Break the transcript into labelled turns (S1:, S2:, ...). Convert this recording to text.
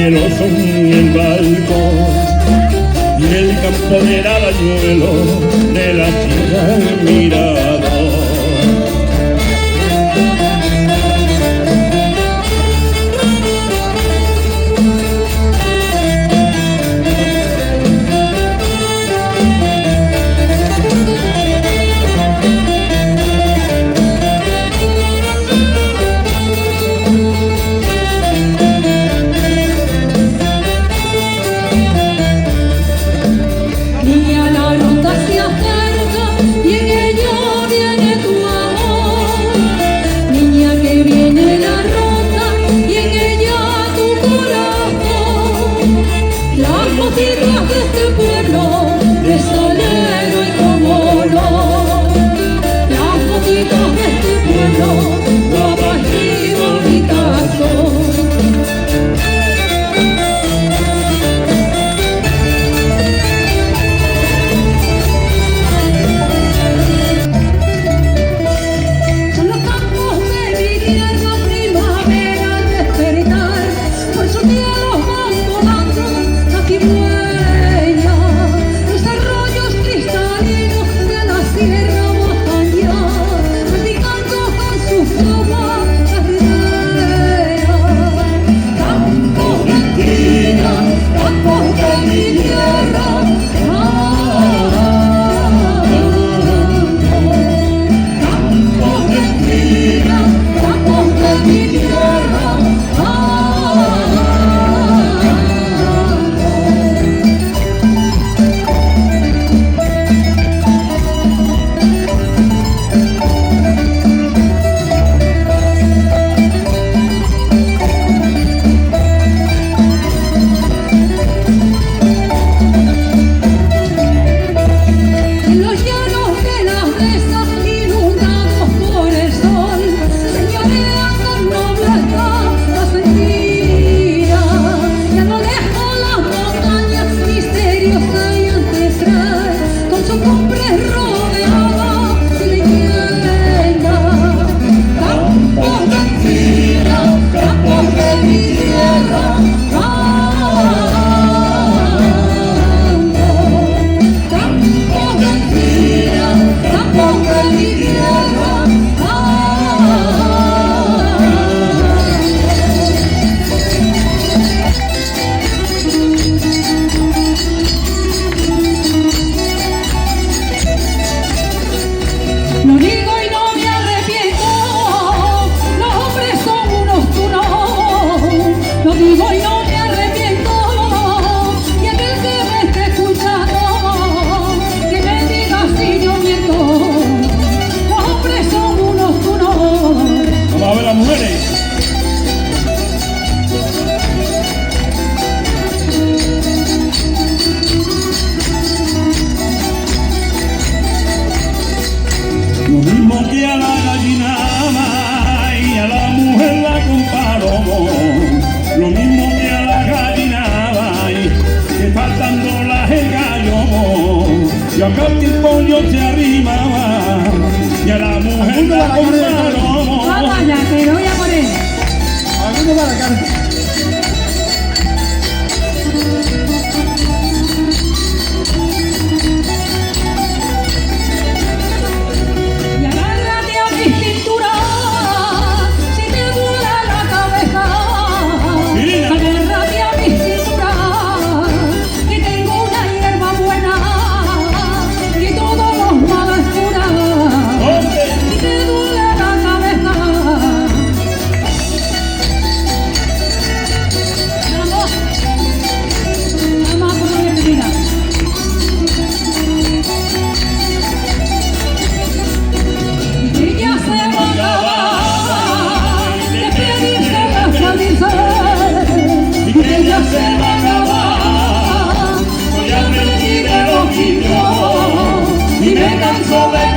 S1: cieloso en el balcón y el campo del arañuelo de la chica al mirador.
S2: Lo digo y no me arrepiento, los hombres son unos tunos. Lo digo y no me arrepiento, y aquel que me esté escuchando, que me diga si yo miento. Los hombres son unos tunos.
S1: Vamos a ver las mujeres. Lo mismo que a la gallina y a la mujer la comparo, lo mismo que a la gallina que faltando las el gallo, y acá el pollo se arrimaba y a la mujer la comparo.
S2: Vaya, te lo voy a poner.
S1: Alguno para acá. Se va a acabar, voy a aprender el oficio y me canso de